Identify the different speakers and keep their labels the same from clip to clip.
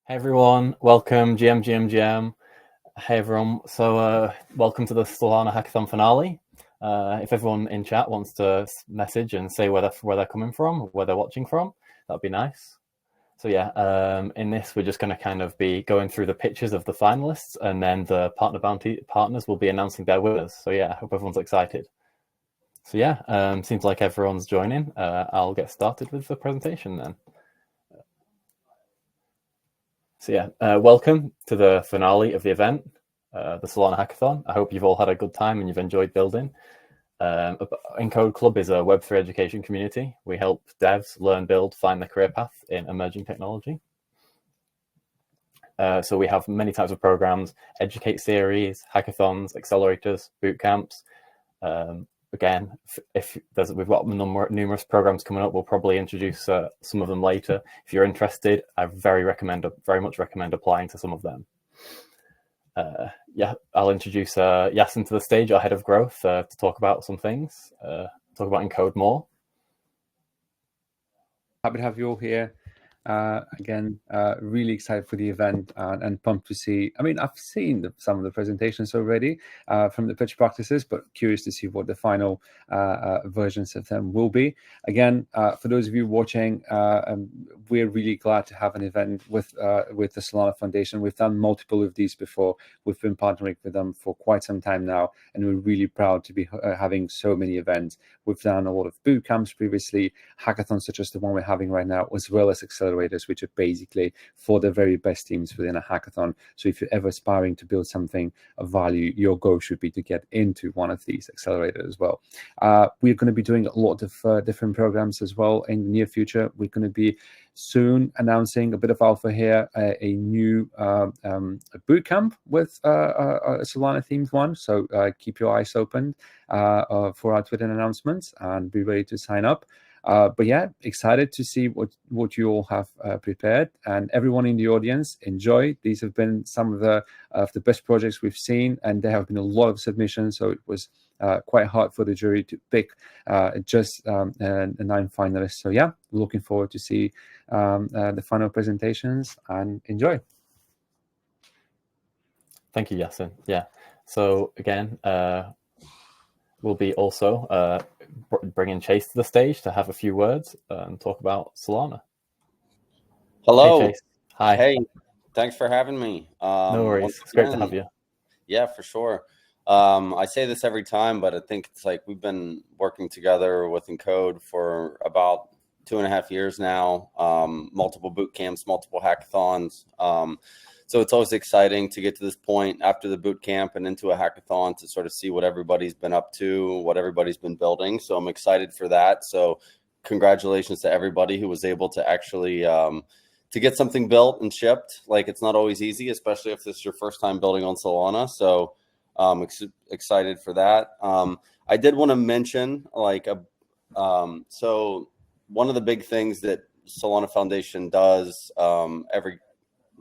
Speaker 1: Hey everyone, welcome GM. Hey everyone, so welcome to the Solana Hackathon finale. If everyone in chat wants to message and say where they're coming from, where they're watching from, that'd be nice. So yeah, in this we're just going to kind of be going through the pitches of the finalists, and then the partners will be announcing their winners. So yeah, I hope everyone's excited. So yeah, seems like everyone's joining. I'll get started with the presentation then. So yeah, welcome to the finale of the event, the Solana Hackathon. I hope you've all had a good time and you've enjoyed building. Encode Club is a Web3 education community. We help devs learn, build, find their career path in emerging technology. So we have many types of programs: educate series, hackathons, accelerators, boot camps. Again, we've got numerous programs coming up. We'll probably introduce some of them later. If you're interested, I very much recommend applying to some of them. Yeah, I'll introduce Yasen to the stage, our head of growth, to talk about some things, talk about Encode more.
Speaker 2: Happy to have you all here. Again, really excited for the event and pumped to see. I mean, I've seen some of the presentations already from the pitch practices, but curious to see what the final versions of them will be. Again, for those of you watching, we're really glad to have an event with the Solana Foundation. We've done multiple of these before. We've been partnering with them for quite some time now, and we're really proud to be having so many events. We've done a lot of boot camps previously, hackathons such as the one we're having right now, as well as accelerators, which are basically for the very best teams within a hackathon. So if you're ever aspiring to build something of value, your goal should be to get into one of these accelerators as well. We're going to be doing a lot of different programs as well in the near future. We're going to be soon announcing a bit of alpha here, a new boot camp with a Solana themed one. So keep your eyes open for our Twitter announcements and be ready to sign up. But yeah, excited to see what you all have prepared, and everyone in the audience, enjoy. These have been some of the best projects we've seen, and there have been a lot of submissions, so it was quite hard for the jury to pick just 9 finalists. So yeah, looking forward to see the final presentations, and enjoy.
Speaker 1: Thank you, Yasen. Yeah. So again, we'll be also bringing Chase to the stage to have a few words and talk about Solana.
Speaker 3: Hello.
Speaker 1: Hey, Chase. Hi.
Speaker 3: Hey, thanks for having me.
Speaker 1: No worries. It's great to have you.
Speaker 3: Yeah, for sure. I say this every time, but I think it's like we've been working together with Encode for about 2.5 years now, multiple boot camps, multiple hackathons. So it's always exciting to get to this point after the boot camp and into a hackathon to sort of see what everybody's been up to, what everybody's been building. So I'm excited for that. So congratulations to everybody who was able to actually to get something built and shipped. Like, it's not always easy, especially if this is your first time building on Solana. So excited for that. I did want to mention, like, so one of the big things that Solana Foundation does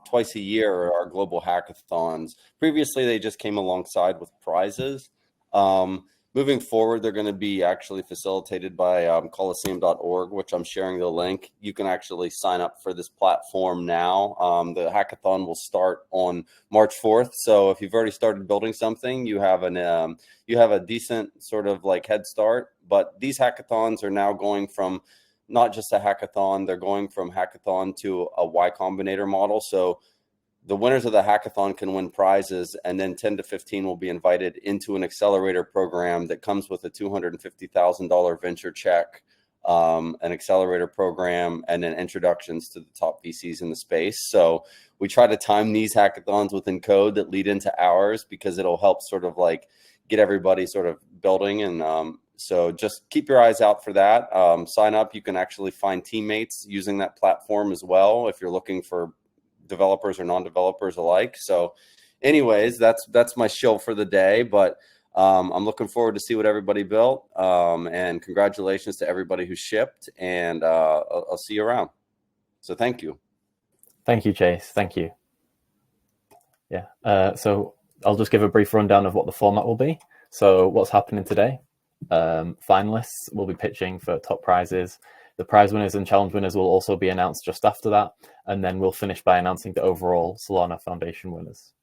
Speaker 3: twice a year are our global hackathons. Previously, they just came alongside with prizes. Moving forward, they're going to be actually facilitated by Coliseum.org, which I'm sharing the link. You can actually sign up for this platform now. The hackathon will start on March 4th. So if you've already started building something, you have a decent sort of like head start. But these hackathons are now going from not just a hackathon, they're going from hackathon to a Y Combinator model. So the winners of the hackathon can win prizes, and then 10 to 15 will be invited into an accelerator program that comes with a $250,000 venture check, an accelerator program, and then introductions to the top VCs in the space. So we try to time these hackathons with Encode that lead into ours, because it'll help sort of like get everybody sort of building. And so just keep your eyes out for that. Sign up. You can actually find teammates using that platform as well if you're looking for developers or non-developers alike. So anyways, that's my shill for the day, but I'm looking forward to see what everybody built, and congratulations to everybody who shipped, and I'll see you around. So thank you.
Speaker 1: Thank you, Chase. Thank you. Yeah. So I'll just give a brief rundown of what the format will be. So what's happening today? Finalists will be pitching for top prizes. The prize winners and challenge winners will also be announced just after that, and then we'll finish by announcing the overall Solana Foundation winners.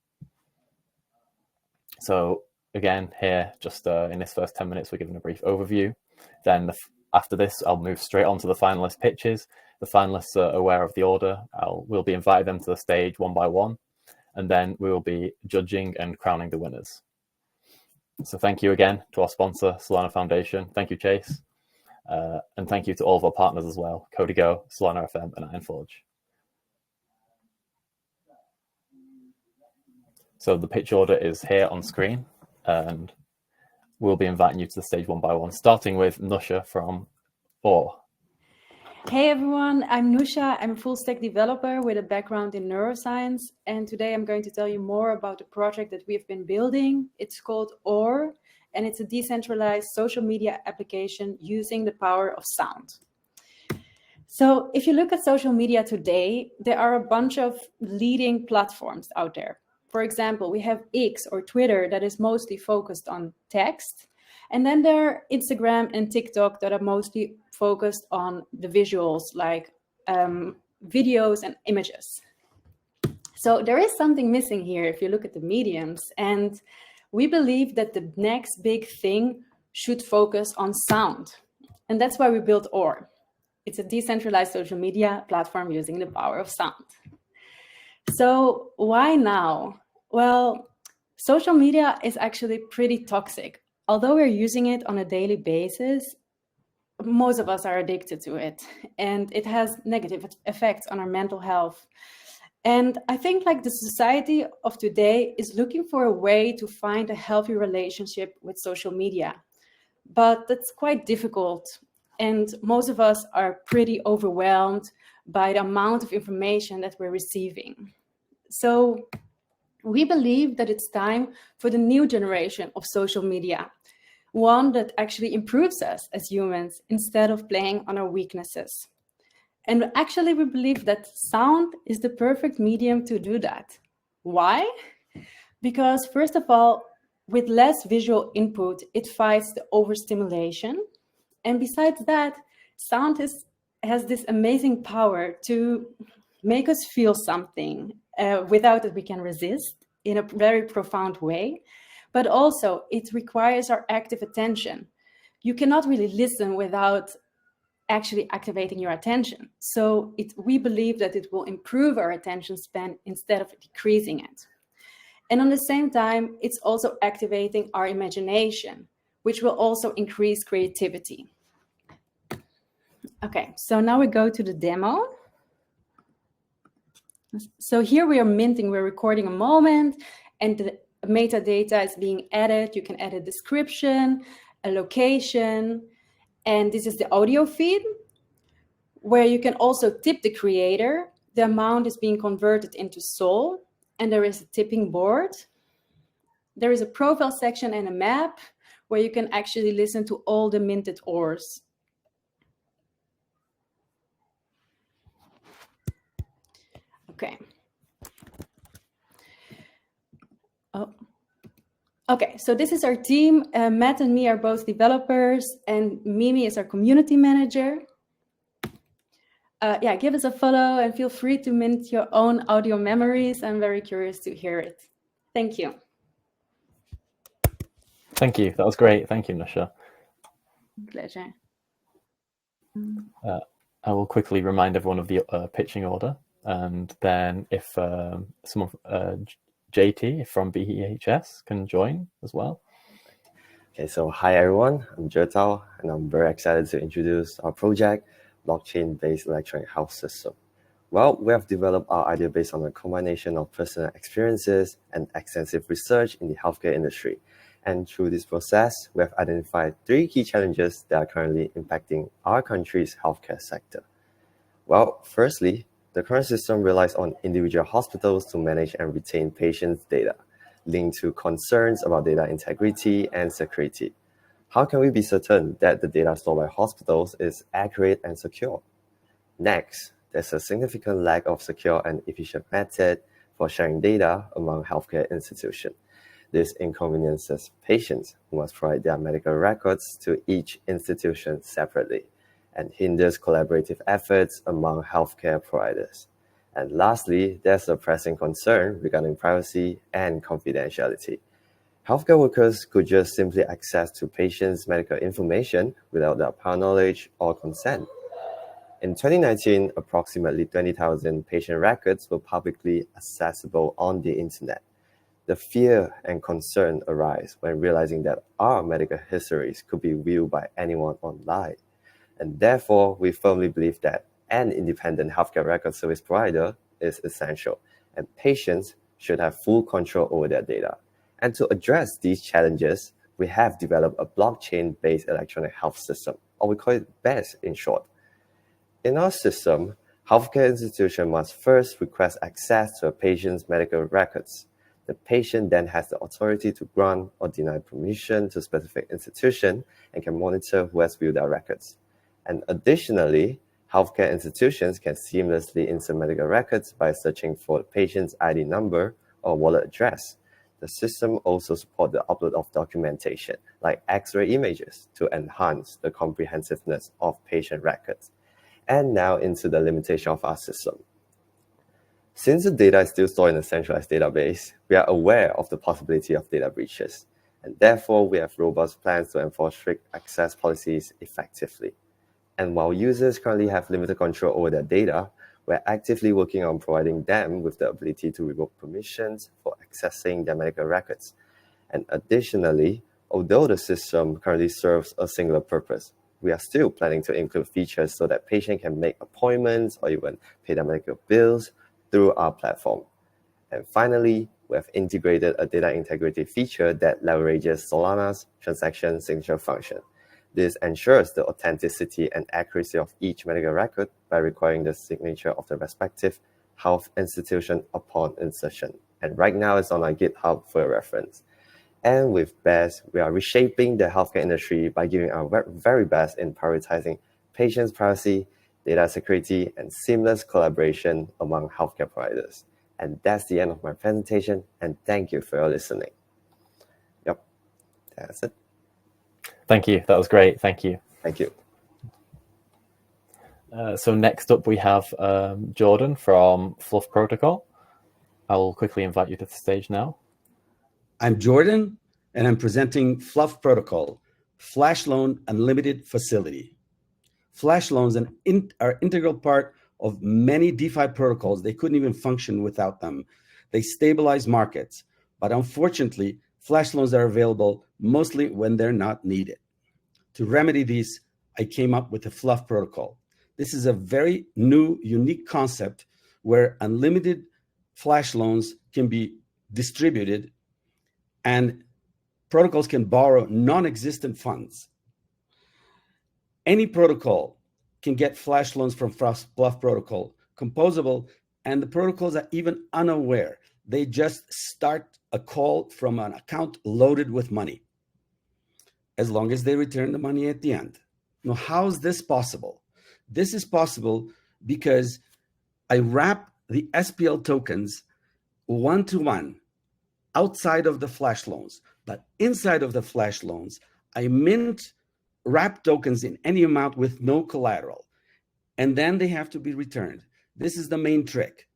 Speaker 1: So again, here, just in this first 10 minutes, we're giving a brief overview. Then after this, I'll move straight on to the finalist pitches. The finalists are aware of the order. We'll be inviting them to the stage one by one, and then we will be judging and crowning the winners. So thank you again to our sponsor, Solana Foundation. Thank you, Chase. And thank you to all of our partners as well, Codigo, Solana FM, and Ironforge. So the pitch order is here on screen, and we'll be inviting you to the stage one by one, starting with Nusha from OR.
Speaker 4: Hey everyone, I'm Nusha. I'm a full stack developer with a background in neuroscience. And today I'm going to tell you more about the project that we've been building. It's called OR, and it's a decentralized social media application using the power of sound. So if you look at social media today, there are a bunch of leading platforms out there. For example, we have X or Twitter that is mostly focused on text. And then there are Instagram and TikTok that are mostly focused on the visuals, like videos and images. So there is something missing here if you look at the mediums. And we believe that the next big thing should focus on sound. And that's why we built OR. It's a decentralized social media platform using the power of sound. So why now? Well, social media is actually pretty toxic. Although we're using it on a daily basis, most of us are addicted to it, and it has negative effects on our mental health. And I think like the society of today is looking for a way to find a healthy relationship with social media, but that's quite difficult. And most of us are pretty overwhelmed by the amount of information that we're receiving. So we believe that it's time for the new generation of social media, one that actually improves us as humans instead of playing on our weaknesses. And actually, we believe that sound is the perfect medium to do that. Why? Because first of all, with less visual input, it fights the overstimulation. And besides that, sound has this amazing power to make us feel something without that we can resist in a very profound way. But also, it requires our active attention. You cannot really listen without actually activating your attention. So we believe that it will improve our attention span instead of decreasing it. And on the same time, it's also activating our imagination, which will also increase creativity. Okay, so now we go to the demo. So here we are minting, we're recording a moment, and the metadata is being added. You can add a description, a location, and this is the audio feed where you can also tip the creator. The amount is being converted into Sol, and there is a tipping board. There is a profile section and a map where you can actually listen to all the minted ores. Okay. Oh. Okay, so this is our team. Matt and me are both developers, and Mimi is our community manager. Yeah, give us a follow and feel free to mint your own audio memories. I'm very curious to hear it. Thank you.
Speaker 1: Thank you. That was great. Thank you, Nusha.
Speaker 4: Pleasure.
Speaker 1: I will quickly remind everyone of the pitching order, and then if someone JT from BEHS can join as well.
Speaker 5: Okay, so hi everyone, I'm Jertao, and I'm very excited to introduce our project, Blockchain-Based Electronic Health System. Well, we have developed our idea based on a combination of personal experiences and extensive research in the healthcare industry. And through this process, we have identified 3 key challenges that are currently impacting our country's healthcare sector. Well, firstly, the current system relies on individual hospitals to manage and retain patients' data, linked to concerns about data integrity and security. How can we be certain that the data stored by hospitals is accurate and secure? Next, there's a significant lack of secure and efficient method for sharing data among healthcare institutions. This inconveniences patients who must provide their medical records to each institution separately. and hinders collaborative efforts among healthcare providers. And lastly, there's a pressing concern regarding privacy and confidentiality. Healthcare workers could just simply access to patients' medical information without their prior knowledge or consent. In 2019, approximately 20,000 patient records were publicly accessible on the internet. The fear and concern arise when realizing that our medical histories could be viewed by anyone online. And therefore, we firmly believe that an independent healthcare record service provider is essential, and patients should have full control over their data. And to address these challenges, we have developed a blockchain-based electronic health system, or we call it BEHS in short. In our system, healthcare institutions must first request access to a patient's medical records. The patient then has the authority to grant or deny permission to a specific institution and can monitor who has viewed their records. And additionally, healthcare institutions can seamlessly insert medical records by searching for the patient's ID number or wallet address. The system also supports the upload of documentation, like X-ray images, to enhance the comprehensiveness of patient records. And now into the limitation of our system. Since the data is still stored in a centralized database, we are aware of the possibility of data breaches, and therefore we have robust plans to enforce strict access policies effectively. And while users currently have limited control over their data, we're actively working on providing them with the ability to revoke permissions for accessing their medical records. And additionally, although the system currently serves a singular purpose, we are still planning to include features so that patients can make appointments or even pay their medical bills through our platform. And finally, we have integrated a data integrity feature that leverages Solana's transaction signature function. This ensures the authenticity and accuracy of each medical record by requiring the signature of the respective health institution upon insertion. And right now it's on our GitHub for reference. And with BEHS, we are reshaping the healthcare industry by giving our very best in prioritizing patients' privacy, data security, and seamless collaboration among healthcare providers. And that's the end of my presentation, and thank you for your listening. Yep, that's it.
Speaker 1: Thank you. That was great. Thank you.
Speaker 5: Thank you.
Speaker 1: So next up, we have Jordan from FLUF Protocol. I will quickly invite you to the stage now.
Speaker 6: I'm Jordan, and I'm presenting FLUF Protocol, Flash Loan Unlimited Facility. Flash loans are integral part of many DeFi protocols. They couldn't even function without them. They stabilize markets, but unfortunately, Flash loans are available mostly when they're not needed. To remedy these, I came up with the FLUF protocol. This is a very new, unique concept where unlimited Flash loans can be distributed and protocols can borrow non-existent funds. Any protocol can get Flash loans from FLUF protocol, composable, and the protocols are even unaware. They just start a call from an account loaded with money, as long as they return the money at the end. Now, how is this possible? This is possible because I wrap the SPL tokens one-to-one outside of the Flash loans, but inside of the Flash loans, I mint wrap tokens in any amount with no collateral, and then they have to be returned. This is the main trick.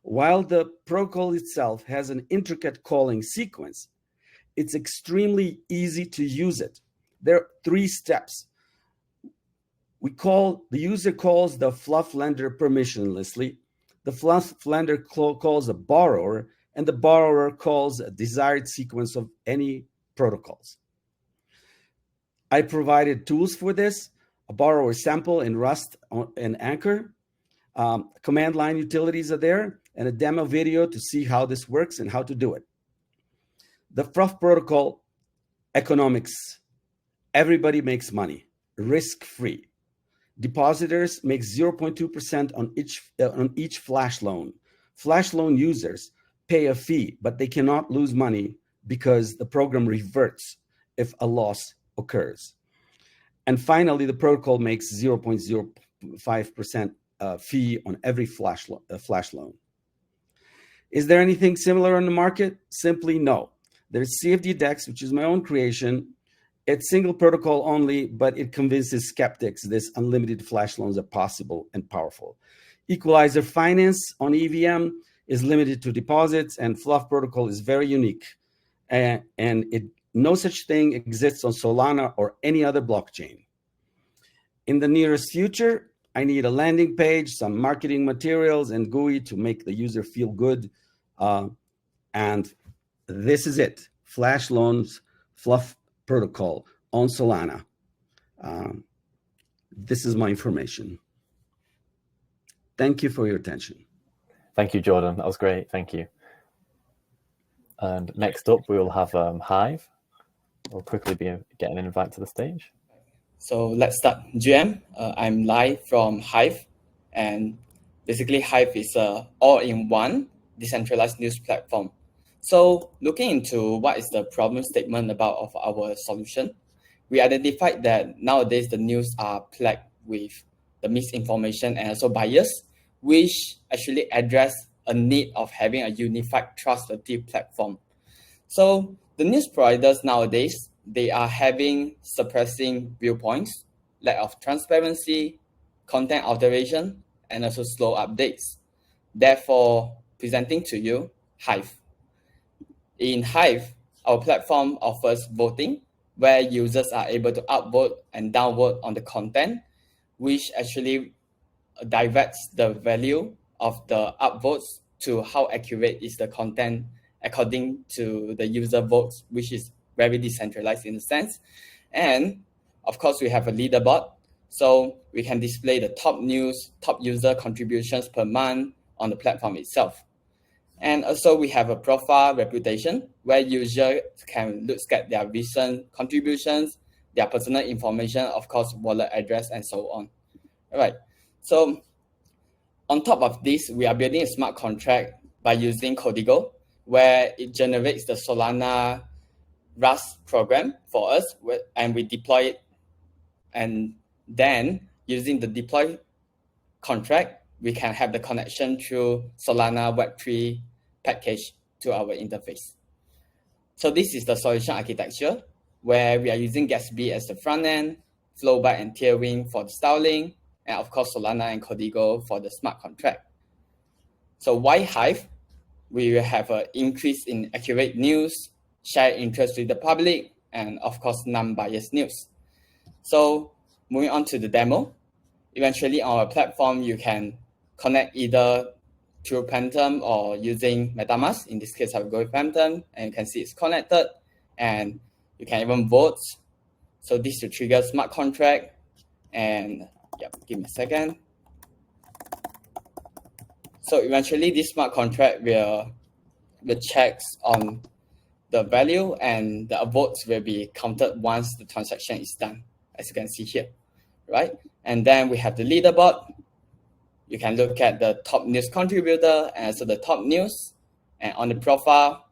Speaker 6: While the protocol itself has an intricate calling sequence, it's extremely easy to use it. There are 3 steps. The user calls the FLUF lender permissionlessly. The FLUF lender calls a borrower, and the borrower calls a desired sequence of any protocols. I provided tools for this, a borrower sample in Rust and Anchor. Command line utilities are there, and a demo video to see how this works and how to do it. The FLUF protocol economics, everybody makes money, risk-free. Depositors make 0.2% on each Flash loan. Flash loan users pay a fee, but they cannot lose money because the program reverts if a loss occurs. And finally, the protocol makes 0.05% fee on every Flash loan. Is there anything similar on the market? Simply no. There's CFD DEX, which is my own creation, It's single protocol only, but it convinces skeptics this unlimited flash loans are possible and powerful. Equalizer finance on EVM is limited to deposits, and FLUF protocol is very unique. And no such thing exists on Solana or any other blockchain. In the nearest future, I need a landing page, some marketing materials, and GUI to make the user feel good. And this is it. Flash loans, FLUF protocol on Solana. This is my information. Thank you for your attention.
Speaker 1: Thank you, Jordan. That was great. Thank you. And next up, we will have Hive. We'll quickly be getting an invite to the stage.
Speaker 7: So let's start. GM, I'm live from Hive, and basically Hive is a all-in-one decentralized news platform. So looking into what is the problem statement about of our solution, we identified that nowadays the news are plagued with the misinformation and also bias, which actually address a need of having a unified, trustworthy platform. So the news providers nowadays, they are having suppressing viewpoints, lack of transparency, content alteration, and also slow updates. Therefore, presenting to you Hive. In Hive, our platform offers voting, where users are able to upvote and downvote on the content, which actually diverts the value of the upvotes to how accurate is the content according to the user votes, which is very decentralized in a sense. And of course, we have a leaderboard, so we can display the top news, top user contributions per month on the platform itself. And also we have a profile reputation where users can look at their recent contributions, their personal information, of course, wallet address, and so on. All right. So on top of this, we are building a smart contract by using Codigo, where it generates the Solana Rust program for us, and we deploy it. And then using the deploy contract, we can have the connection through Solana Web3 package to our interface. So this is the solution architecture, where we are using Gatsby as the front end, Flowbyte and Tailwind for the styling, and of course Solana and Codigo for the smart contract. So why Hive? We will have an increase in accurate news, share interest with the public, and of course non-biased news. So moving on to the demo, eventually on our platform, you can connect either through Phantom or using MetaMask. In this case, I will go with Phantom, and you can see it's connected, and you can even vote. So this will trigger smart contract, and give me a second. So eventually, this smart contract will checks on the value, and the votes will be counted once the transaction is done, as you can see here, right? And then we have the leaderboard. You can look at the top news contributor and also the top news. And on the profile,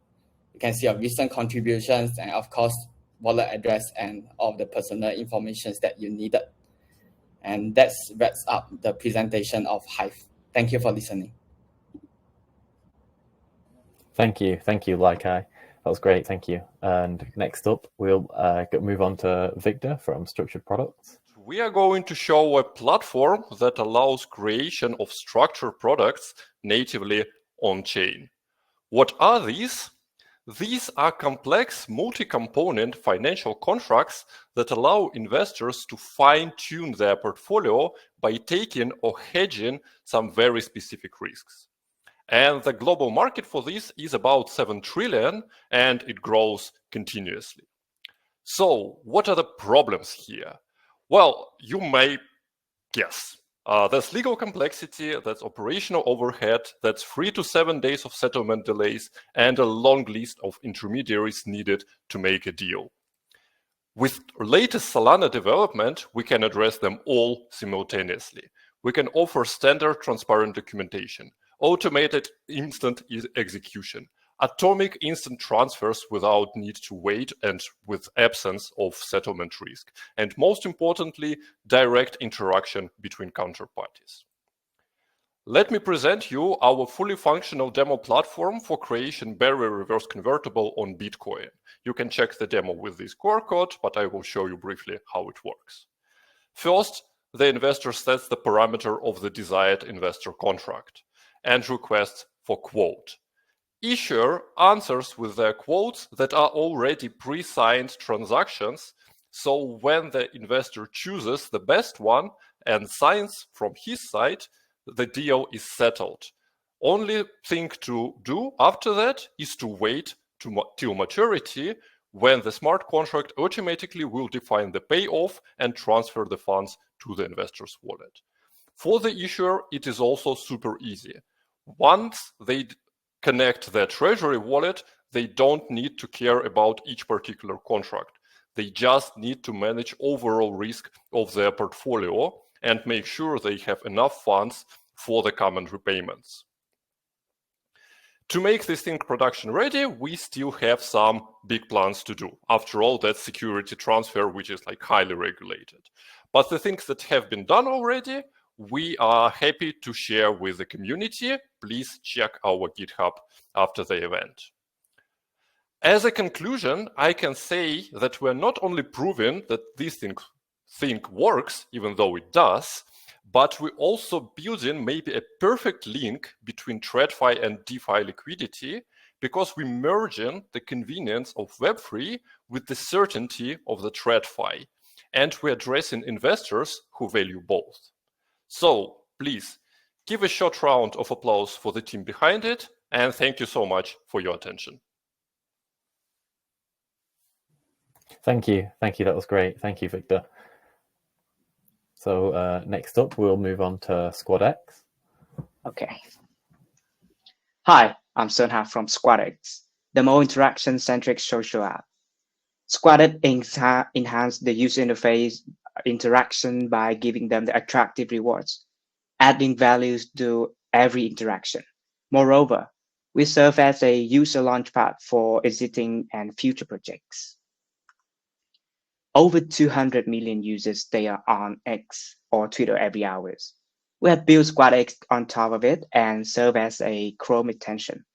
Speaker 7: you can see your recent contributions and of course, wallet address and all of the personal information that you needed. And that wraps up the presentation of Hive. Thank you for listening.
Speaker 1: Thank you, Laikai. That was great, thank you. And next up, we'll move on to Victor from Structured Products.
Speaker 8: We are going to show a platform that allows creation of structured products natively on-chain. What are these? These are complex multi-component financial contracts that allow investors to fine-tune their portfolio by taking or hedging some very specific risks. And the global market for this is about 7 trillion, and it grows continuously. So what are the problems here? Well, you may guess. There's legal complexity, that's operational overhead, that's 3 to 7 days of settlement delays, and a long list of intermediaries needed to make a deal. With latest Solana development, we can address them all simultaneously. We can offer standard transparent documentation, automated instant execution, atomic instant transfers without need to wait and with absence of settlement risk, and most importantly, direct interaction between counterparties. Let me present you our fully functional demo platform for creation barrier reverse convertible on Bitcoin. You can check the demo with this QR code, but I will show you briefly how it works. First, the investor sets the parameter of the desired investor contract and requests for quote. Issuer answers with their quotes that are already pre-signed transactions, so when the investor chooses the best one and signs from his side, the deal is settled. Only thing to do after that is to wait till maturity, when the smart contract automatically will define the payoff and transfer the funds to the investor's wallet. For the issuer, it is also super easy. Once they connect their treasury wallet, they don't need to care about each particular contract. They just need to manage overall risk of their portfolio and make sure they have enough funds for the common repayments. To make this thing production ready, we still have some big plans to do. After all, that's security transfer, which is like highly regulated. But the things that have been done already, we are happy to share with the community. Please check our GitHub after the event. As a conclusion, I can say that we're not only proving that this thing works, even though it does, but we're also building maybe a perfect link between TradFi and DeFi liquidity, because we're merging the convenience of Web3 with the certainty of the TradFi, and we're addressing investors who value both. So please give a short round of applause for the team behind it, and thank you so much for your attention.
Speaker 1: Thank you. That was great. Thank you, Victor. So next up, we'll move on to SquadX.
Speaker 9: Okay. Hi, I'm SolFund from SquadX, the more interaction-centric social app. SquadX enhance the user interface interaction by giving them the attractive rewards, adding values to every interaction. Moreover, we serve as a user launchpad for existing and future projects. Over 200 million users stay on X or Twitter every hour. We have built SquadX on top of it and serve as a Chrome extension.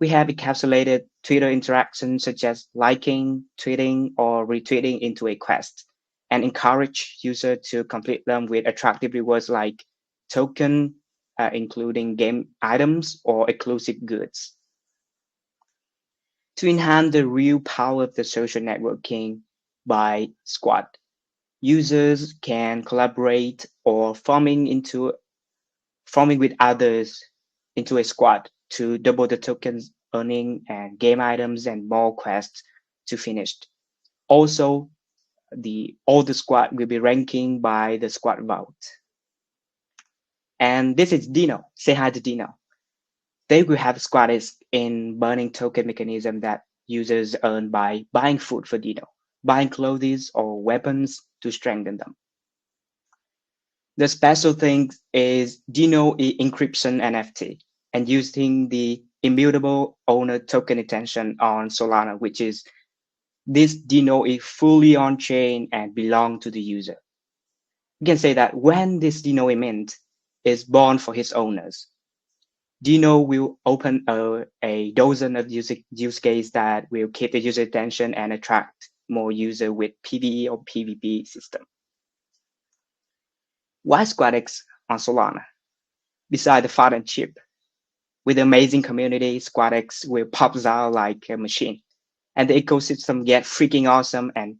Speaker 9: We have encapsulated Twitter interactions such as liking, tweeting, or retweeting into a quest, and encourage users to complete them with attractive rewards like token, including game items or exclusive goods. To enhance the real power of the social networking by Squad, users can collaborate or forming with others into a squad to double the tokens earning and game items and more quests to finish. Also, all the squad will be ranking by the squad vote. And this is Dino. Say hi to Dino. They will have squads in burning token mechanism that users earn by buying food for Dino, buying clothes or weapons to strengthen them. The special thing is Dino encryption NFT and using the immutable owner token extension on Solana, which is this Dino is fully on chain and belong to the user. You can say that when this Dino is mint, is born for his owners. Dino will open a dozen of use cases that will keep the user attention and attract more users with PvE or PvP system. Why SquadX on Solana? Beside the fun and cheap, with the amazing community, SquadX will pop out like a machine, and the ecosystem get freaking awesome. And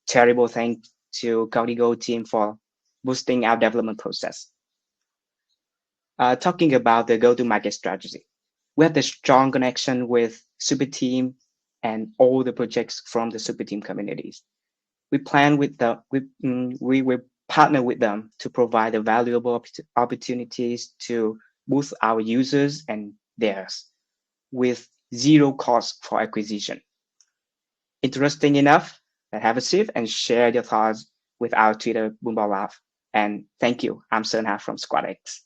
Speaker 9: terrible thanks to Codigo team for boosting our development process. Talking about the go-to-market strategy, we have the strong connection with Super Team and all the projects from the Super Team communities. We plan with we will partner with them to provide the valuable opportunities to boost our users and theirs with zero cost for acquisition. Interesting enough? Have a sip and share your thoughts with our Twitter Boomball Lab. And thank you. I'm Sunha from SquadX.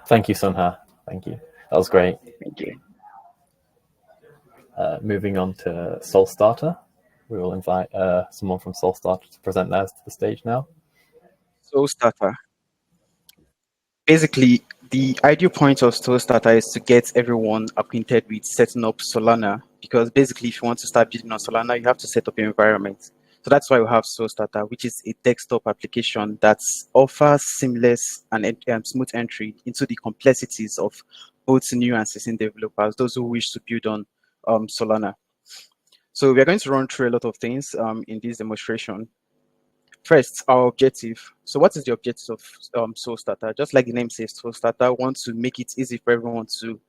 Speaker 1: Thank you, Sunha. Thank you. That was great.
Speaker 9: Thank you.
Speaker 1: Moving on to SolStarter. We will invite someone from SolStarter to present theirs to the stage now.
Speaker 10: SolStarter. basically, the ideal point of SolStarter is to get everyone acquainted with setting up Solana, because basically, if you want to start building on Solana, you have to set up your environment. So that's why we have SolStarter, which is a desktop application that offers seamless and smooth entry into the complexities of both new and existing developers, those who wish to build on Solana. So we are going to run through a lot of things in this demonstration. First, our objective. So what is the objective of SolStarter? Just like the name says, SolStarter wants to make it easy for everyone to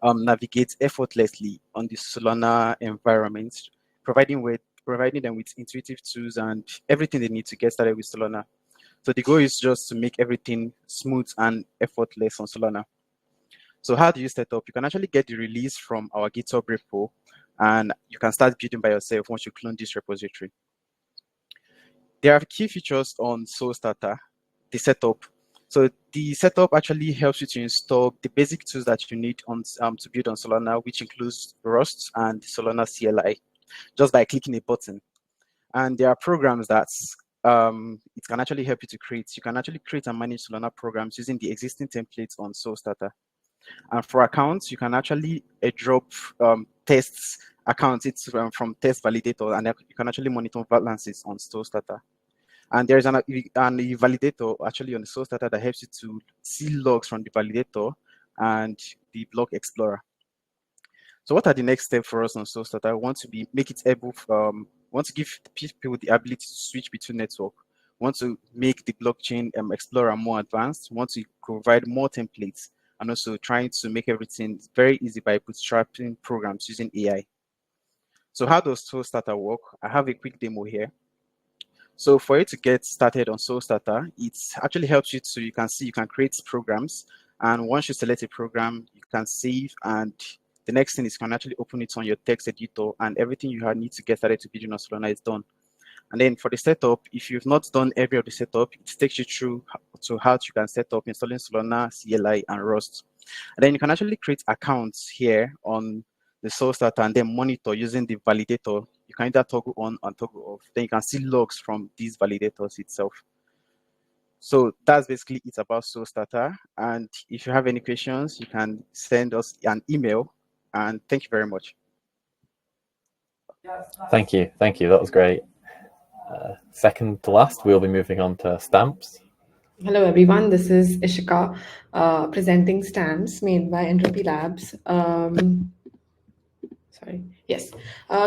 Speaker 10: navigate effortlessly on the Solana environment, providing them with intuitive tools and everything they need to get started with Solana. So the goal is just to make everything smooth and effortless on Solana. So how do you set up? You can actually get the release from our GitHub repo, and you can start building by yourself once you clone this repository. There are key features on SolStarter, the setup. So the setup actually helps you to install the basic tools that you need on to build on Solana, which includes Rust and Solana CLI, just by clicking a button. And there are programs that it can actually help you to create. You can actually create and manage Solana programs using the existing templates on SolStarter. And for accounts, you can actually drop tests accounts from test validator, and you can actually monitor balances on SolStarter. And there's an validator actually on the SolStarter that helps you to see logs from the validator and the block explorer. So what are the next steps for us on SolStarter? I want to make it able, want to give people the ability to switch between networks. Want to make the blockchain explorer more advanced. Want to provide more templates, and also trying to make everything very easy by bootstrapping programs using AI. So how does SolStarter work? I have a quick demo here. So for you to get started on SolStarter, it actually helps you to, you can create programs. And once you select a program, you can save. And the next thing is you can actually open it on your text editor, and everything you need to get started to build on Solana is done. And then for the setup, if you've not done every of the setup, it takes you through to how you can set up installing Solana, CLI, and Rust. And then you can actually create accounts here on the SolStarter and then monitor using the validator. You can either toggle on and toggle off. Then you can see logs from these validators itself. So that's basically it about SolStarter. And if you have any questions, you can send us an email. And thank you very much.
Speaker 1: Thank you. That was great. Second to last, we'll be moving on to stamps.
Speaker 11: Hello everyone, this is Ishika presenting stamps made by Entropy Labs.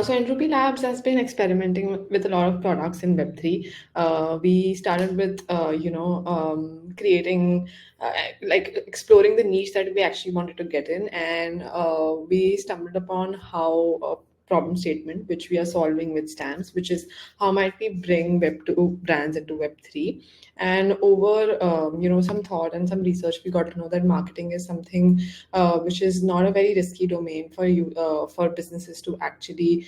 Speaker 11: So Entropy Labs has been experimenting with a lot of products in Web3. We started with, creating, exploring the niche that we actually wanted to get in, and we stumbled upon how problem statement which we are solving with stamps, which is how might we bring Web2 brands into Web3. And over some thought and some research, we got to know that marketing is something which is not a very risky domain for for businesses to actually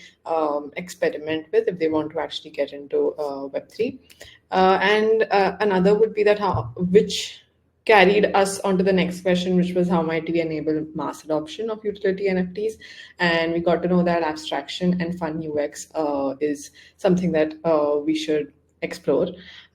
Speaker 11: experiment with if they want to actually get into Web3. And another would be that which carried us onto the next question, which was how might we enable mass adoption of utility NFTs? And we got to know that abstraction and fun UX is something that we should explore.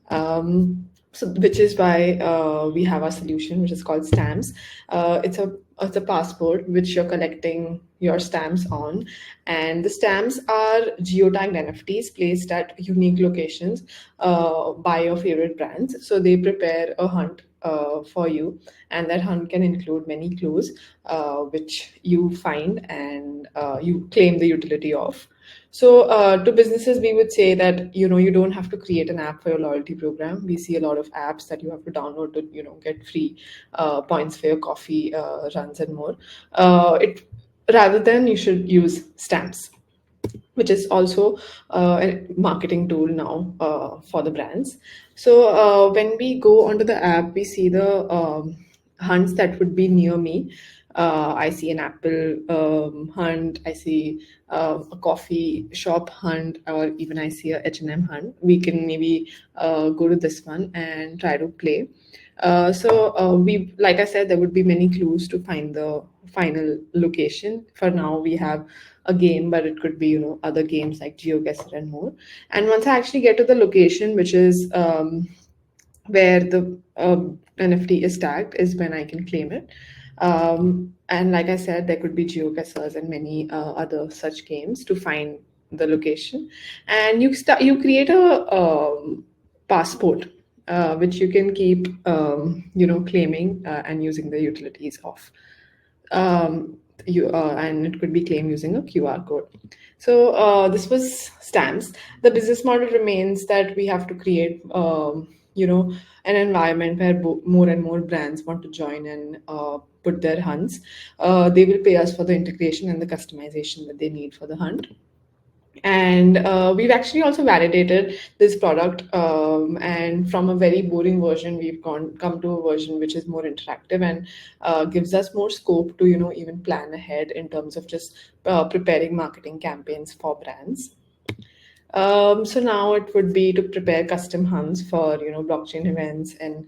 Speaker 11: Which is why we have our solution, which is called Stamps. It's a passport which you're collecting your stamps on, and the stamps are geotagged NFTs placed at unique locations by your favorite brands. So they prepare a hunt for you, and that hunt can include many clues which you find and you claim the utility of. So to businesses, we would say that you don't have to create an app for your loyalty program. We see a lot of apps that you have to download to get free points for your coffee runs and more. Rather than, you should use stamps, which is also a marketing tool now for the brands. So when we go onto the app, we see the hunts that would be near me. I see an apple hunt, I see a coffee shop hunt, or even I see a H&M hunt. We can maybe go to this one and try to play. We, like I said, there would be many clues to find the final location. For now, we have a game, but it could be other games like GeoGuessr and more. And once I actually get to the location, which is where the NFT is tagged is when I can claim it. And like I said, there could be geoguessers and many other such games to find the location. And you create a passport, which you can keep, claiming and using the utilities of. And it could be claimed using a QR code. So this was stamps. The business model remains that we have to create, an environment where more and more brands want to join and put their hunts. They will pay us for the integration and the customization that they need for the hunt. And we've actually also validated this product, and from a very boring version we've come to a version which is more interactive and gives us more scope to even plan ahead in terms of just preparing marketing campaigns for brands. So now it would be to prepare custom hunts for blockchain events and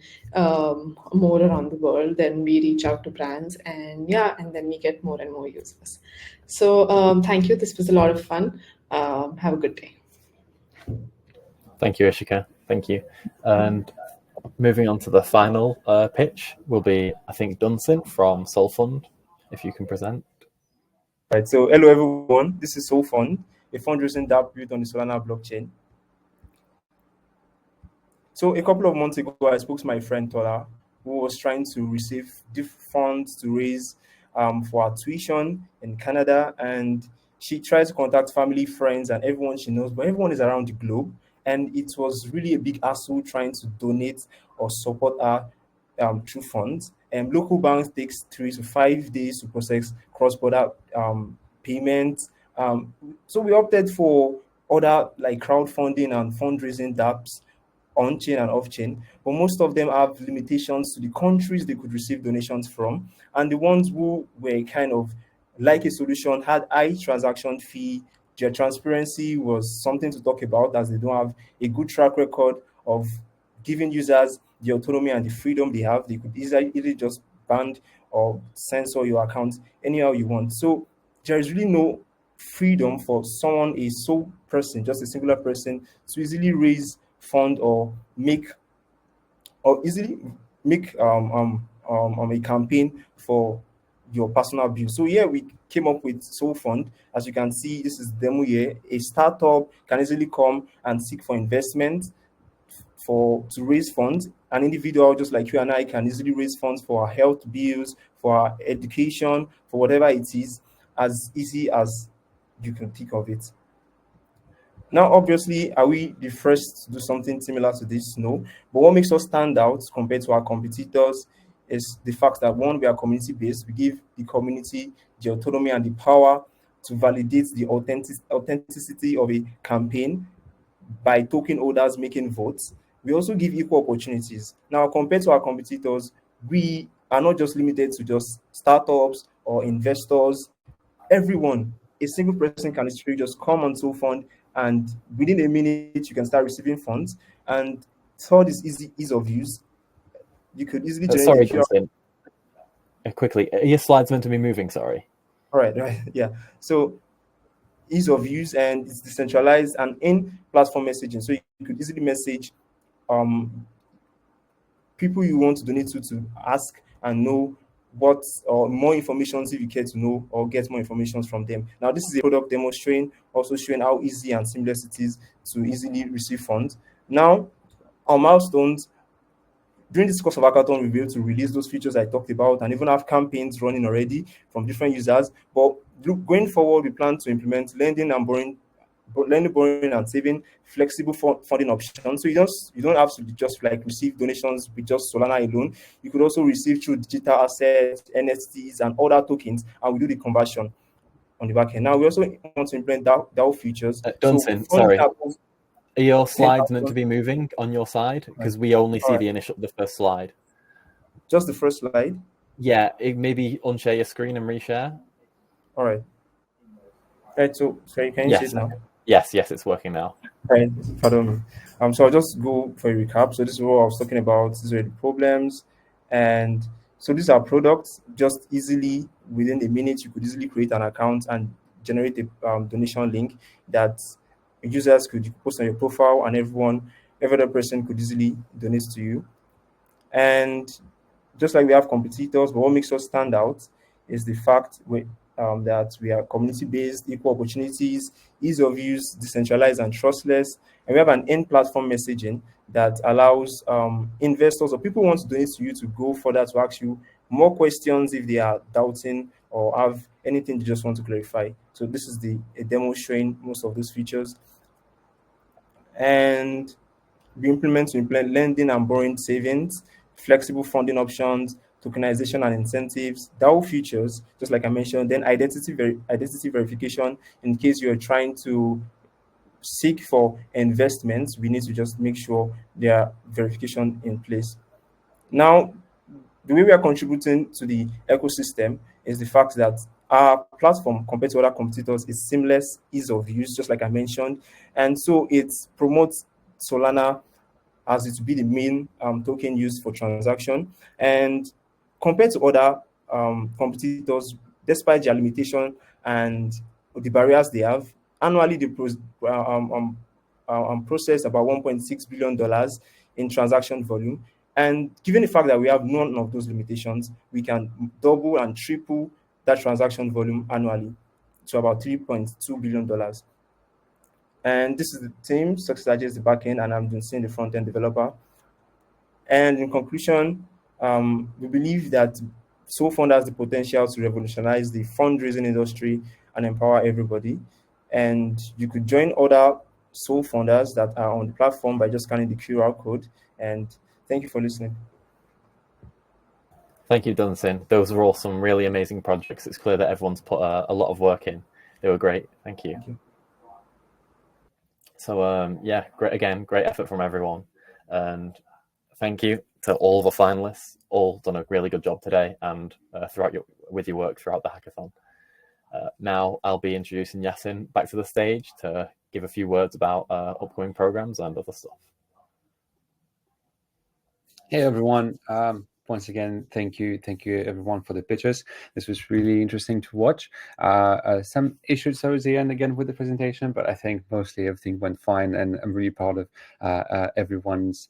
Speaker 11: more around the world. Then we reach out to brands, and then we get more and more users. So thank you. This was a lot of fun. Have a good day.
Speaker 1: Thank you, Ishika. Thank you. And moving on to the final pitch will be, I think, Dunsin from SolFund, if you can present.
Speaker 12: Right. So hello everyone. This is SolFund, a fundraising app built on the Solana blockchain. So a couple of months ago, I spoke to my friend Tola, who was trying to receive funds to raise for her tuition in Canada, and she tried to contact family, friends, and everyone she knows, but everyone is around the globe, and it was really a big hassle trying to donate or support her through funds. And local banks takes 3 to 5 days to process cross-border payments. So we opted for other like crowdfunding and fundraising apps on-chain and off-chain, but most of them have limitations to the countries they could receive donations from. And the ones who were kind of like a solution had high transaction fee. Their transparency was something to talk about, as they don't have a good track record of giving users the autonomy and the freedom they have. They could easily just ban or censor your account anyhow you want. So there is really no freedom for someone, a sole person, just a singular person, to easily raise fund or easily make a campaign for your personal views. So here we came up with SolFund. As you can see, this is demo here. A startup can easily come and seek for investment to raise funds. An individual just like you and I can easily raise funds for our health bills, for our education, for whatever it is, as easy as you can think of it. Now, obviously, are we the first to do something similar to this? No. But what makes us stand out compared to our competitors is the fact that, one, we are community-based. We give the community the autonomy and the power to validate the authenticity of a campaign by token holders making votes. We also give equal opportunities. Now, compared to our competitors, we are not just limited to just startups or investors. Everyone, a single person can literally just come on SolFund, and within a minute you can start receiving funds. And third is ease of use. You could easily
Speaker 1: Sorry, Justin. Quickly, are your slides meant to be moving? Sorry.
Speaker 12: All right, yeah. So ease of use, and it's decentralized and in platform messaging. So you could easily message people you want to donate to ask and know what or more information if you care to know, or get more information from them. Now, this is a product demonstrating, also showing how easy and seamless it is to easily receive funds. Now, our milestones. During this course of Hackathon, we'll be able to release those features I talked about and even have campaigns running already from different users. But going forward, we plan to implement lending, borrowing and saving, flexible funding options. So you don't have to just like receive donations with just Solana alone. You could also receive through digital assets, NFTs, and other tokens, and we do the conversion on the back end. Now, we also want to implement DAO features.
Speaker 1: Dunsin, sorry. Are your slides meant to be moving on your side? Because we only see the first slide.
Speaker 12: Just the first slide?
Speaker 1: Yeah, maybe unshare your screen and reshare.
Speaker 12: All right. Right, so sorry, can you see it now?
Speaker 1: Yes, it's working now.
Speaker 12: Right, pardon me. So I'll just go for a recap. So this is what I was talking about. These are the problems. And so these are products. Just easily, within a minute, you could easily create an account and generate a donation link that users could post on your profile, and everyone every other person could easily donate to you. And just like we have competitors, but what makes us stand out is the fact that we are community-based, equal opportunities, ease of use, decentralized and trustless. And we have an in-platform messaging that allows investors or people who want to donate to you to go further to ask you more questions if they are doubting or have anything they just want to clarify. So this is a demo showing most of those features. And we implement lending and borrowing savings, flexible funding options, tokenization and incentives, DAO features, just like I mentioned, then identity verification in case you're trying to seek for investments. We need to just make sure there are verification in place. Now, the way we are contributing to the ecosystem is the fact that our platform, compared to other competitors, is seamless, ease of use, just like I mentioned. And so it promotes Solana as it to be the main token used for transaction. And compared to other competitors, despite their limitation and the barriers they have, annually they process about $1.6 billion in transaction volume. And given the fact that we have none of those limitations, we can double and triple that transaction volume annually to about $3.2 billion. And this is the team, SuccessID is the backend, and I'm seeing the front-end developer. And in conclusion, we believe that SolFund has the potential to revolutionize the fundraising industry and empower everybody. And you could join other SolFunders that are on the platform by just scanning the QR code. And thank you for listening.
Speaker 1: Thank you, Dunsin. Those were all some really amazing projects. It's clear that everyone's put a lot of work in. They were great. Thank you.
Speaker 12: Thank you.
Speaker 1: So yeah, great effort from everyone. And thank you to all the finalists, all done a really good job today and with your work throughout the hackathon. Now I'll be introducing Yasen back to the stage to give a few words about upcoming programs and other stuff.
Speaker 2: Hey everyone. Once again, thank you everyone for the pitches. This was really interesting to watch. Some issues towards the end again with the presentation, but I think mostly everything went fine, and I'm really proud of everyone's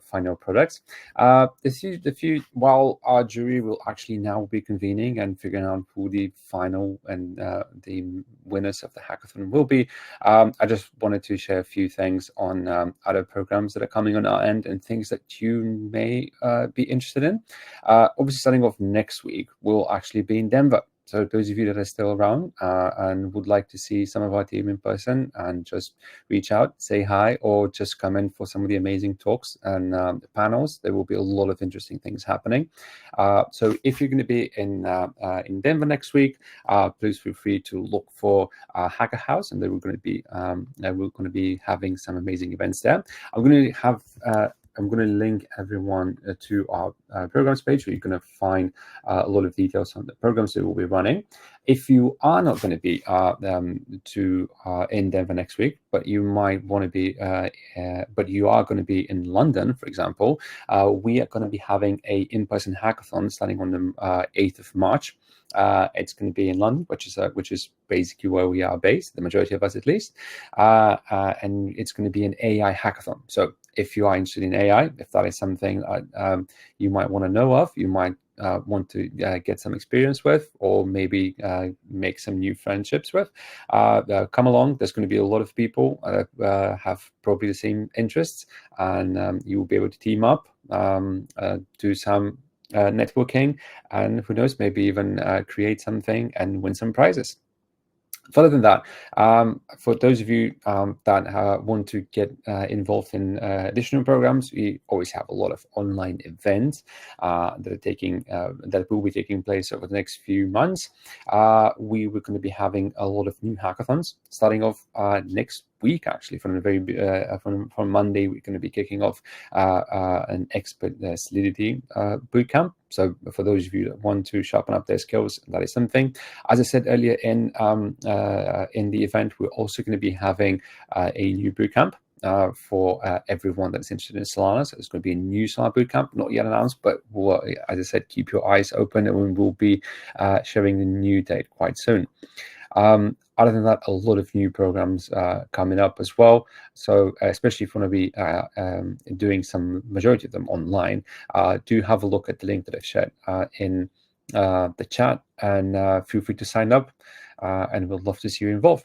Speaker 2: final products. While our jury will actually now be convening and figuring out who the final and the winners of the hackathon will be, I just wanted to share a few things on other programs that are coming on our end and things that you may be interested in. Obviously, starting off next week, we'll actually be in Denver. So those of you that are still around and would like to see some of our team in person and just reach out, say hi, or just come in for some of the amazing talks and the panels, there will be a lot of interesting things happening. So if you're going to be in Denver next week, please feel free to look for Hacker House, and we're going to be having some amazing events there. I'm going to link everyone to our programs page where you're going to find a lot of details on the programs that we'll be running. If you are not going to be in Denver next week, but you might want to be, but you are going to be in London, for example, we are going to be having a in-person hackathon starting on the 8th of March. It's going to be in London, which is basically where we are based, the majority of us at least, and it's going to be an AI hackathon. So if you are interested in AI, if that is something you might want to know of, you might want to get some experience with, or maybe make some new friendships with, come along. There's going to be a lot of people that have probably the same interests, and you will be able to team up, do some networking, and who knows, maybe even create something and win some prizes. Further than that, for those of you that want to get involved in additional programs, we always have a lot of online events that will be taking place over the next few months. We were going to be having a lot of new hackathons starting off next week. Actually, from Monday, we're going to be kicking off an expert Solidity bootcamp. So for those of you that want to sharpen up their skills, that is something. As I said earlier in the event, we're also going to be having a new bootcamp for everyone that's interested in Solana. So it's going to be a new Solana bootcamp, not yet announced, but as I said, keep your eyes open, and we'll be sharing the new date quite soon. Other than that, a lot of new programs coming up as well. So especially if you want to be doing some majority of them online, do have a look at the link that I've shared in the chat, and feel free to sign up, and we'd love to see you involved.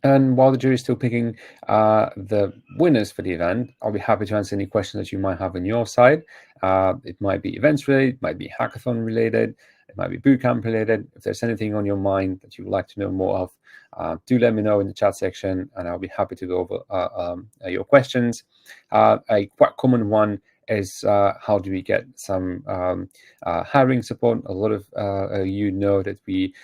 Speaker 2: And while the jury is still picking the winners for the event, I'll be happy to answer any questions that you might have on your side. It might be events related, it might be hackathon related, it might be bootcamp related. If there's anything on your mind that you would like to know more of, do let me know in the chat section, and I'll be happy to go over your questions. A quite common one is how do we get some hiring support? A lot of you know that we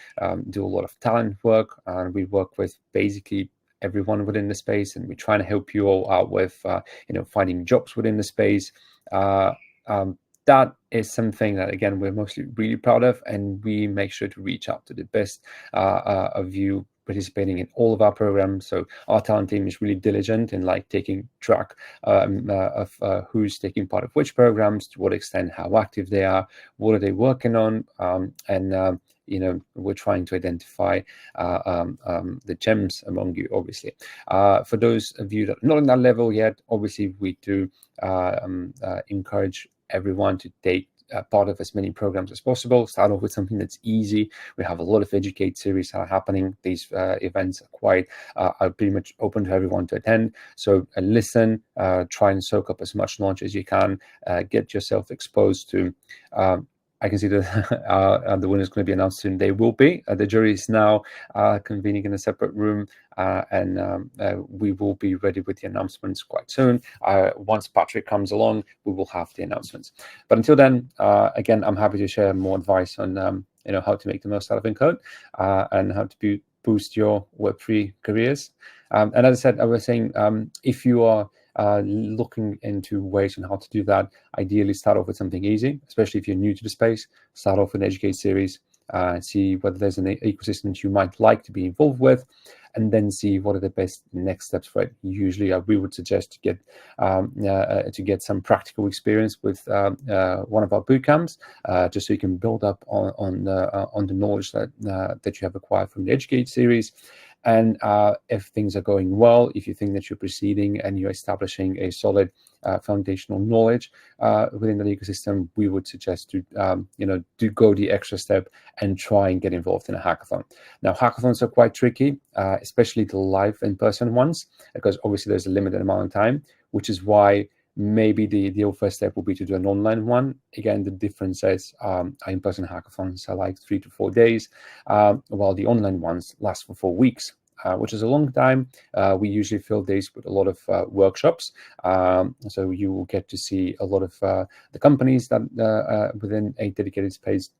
Speaker 2: do a lot of talent work, and we work with basically everyone within the space, and we're trying to help you all out with finding jobs within the space. That is something that, again, we're mostly really proud of, and we make sure to reach out to the best of you participating in all of our programs. So our talent team is really diligent in taking track of who's taking part of which programs, to what extent, how active they are, what are they working on, and we're trying to identify the gems among you, obviously. For those of you that are not on that level yet, obviously we do encourage everyone to take part of as many programs as possible. Start off with something that's easy. We have a lot of Educate series that are happening. These events are pretty much open to everyone to attend. So listen, try and soak up as much knowledge as you can, get yourself exposed to I can see that the winner is going to be announced soon. They will be. The jury is now convening in a separate room, and we will be ready with the announcements quite soon. Once Patrick comes along, we will have the announcements. But until then, again, I'm happy to share more advice on how to make the most out of Encode and how to boost your Web3 careers. And as I said, I was saying, if you are looking into ways on how to do that, ideally start off with something easy, especially if you're new to the space. Start off with an Educate series, see whether there's an ecosystem that you might like to be involved with, and then see what are the best next steps for it. Usually we would suggest to get some practical experience with one of our boot camps, just so you can build up on the knowledge that you have acquired from the Educate series. And if things are going well, if you think that you're proceeding and you're establishing a solid foundational knowledge within the ecosystem, we would suggest to go the extra step and try and get involved in a hackathon. Now, hackathons are quite tricky, especially the live in-person ones, because obviously there's a limited amount of time, which is why maybe the first step will be to do an online one. Again, the difference is in-person hackathons are like 3 to 4 days, while the online ones last for 4 weeks, which is a long time. We usually fill days with a lot of workshops. So you will get to see a lot of the companies that within a dedicated space.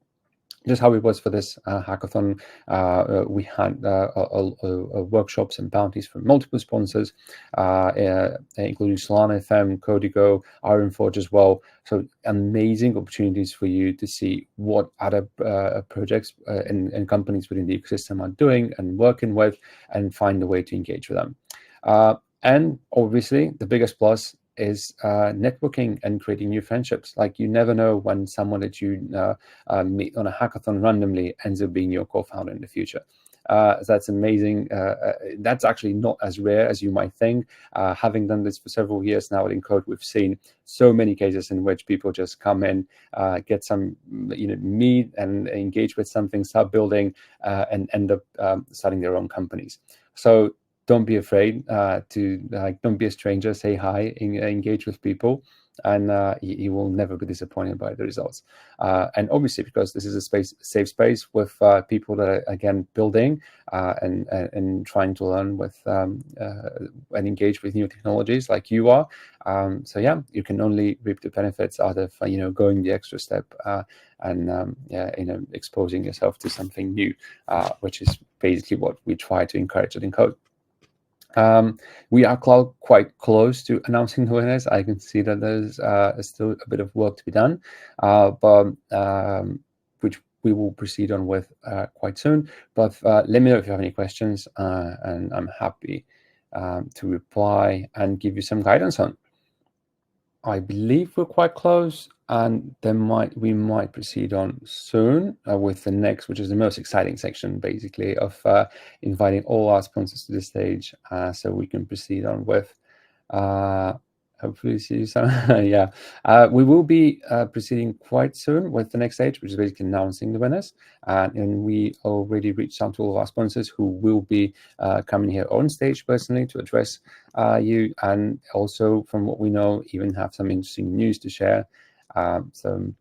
Speaker 2: Just how it was for this hackathon, we had workshops and bounties from multiple sponsors, including Solana, FM, Codigo, Ironforge as well. So amazing opportunities for you to see what other projects and companies within the ecosystem are doing and working with, and find a way to engage with them. And obviously, the biggest plus is networking and creating new friendships. Like, you never know when someone that you meet on a hackathon randomly ends up being your co-founder in the future. That's amazing. That's actually not as rare as you might think. Having done this for several years now at Encode, we've seen so many cases in which people just come in, get some, meet and engage with something, start building, and end up starting their own companies. So don't be afraid don't be a stranger. Say hi, engage with people, and you will never be disappointed by the results. And obviously, because this is a safe space with people that are, again, building and trying to learn with and engage with new technologies like you are. So yeah, you can only reap the benefits out of going the extra step and exposing yourself to something new, which is basically what we try to encourage at Encode. We are quite close to announcing the winners. I can see that there's still a bit of work to be done, but which we will proceed on with quite soon. But let me know if you have any questions, and I'm happy to reply and give you some guidance on. I believe we're quite close. And then we might proceed on soon with the next, which is the most exciting section, basically, of inviting all our sponsors to the stage, so we can proceed on with. Hopefully see some. Yeah, we will be proceeding quite soon with the next stage, which is basically announcing the winners. And we already reached out to all of our sponsors who will be coming here on stage personally to address you, and also, from what we know, even have some interesting news to share. So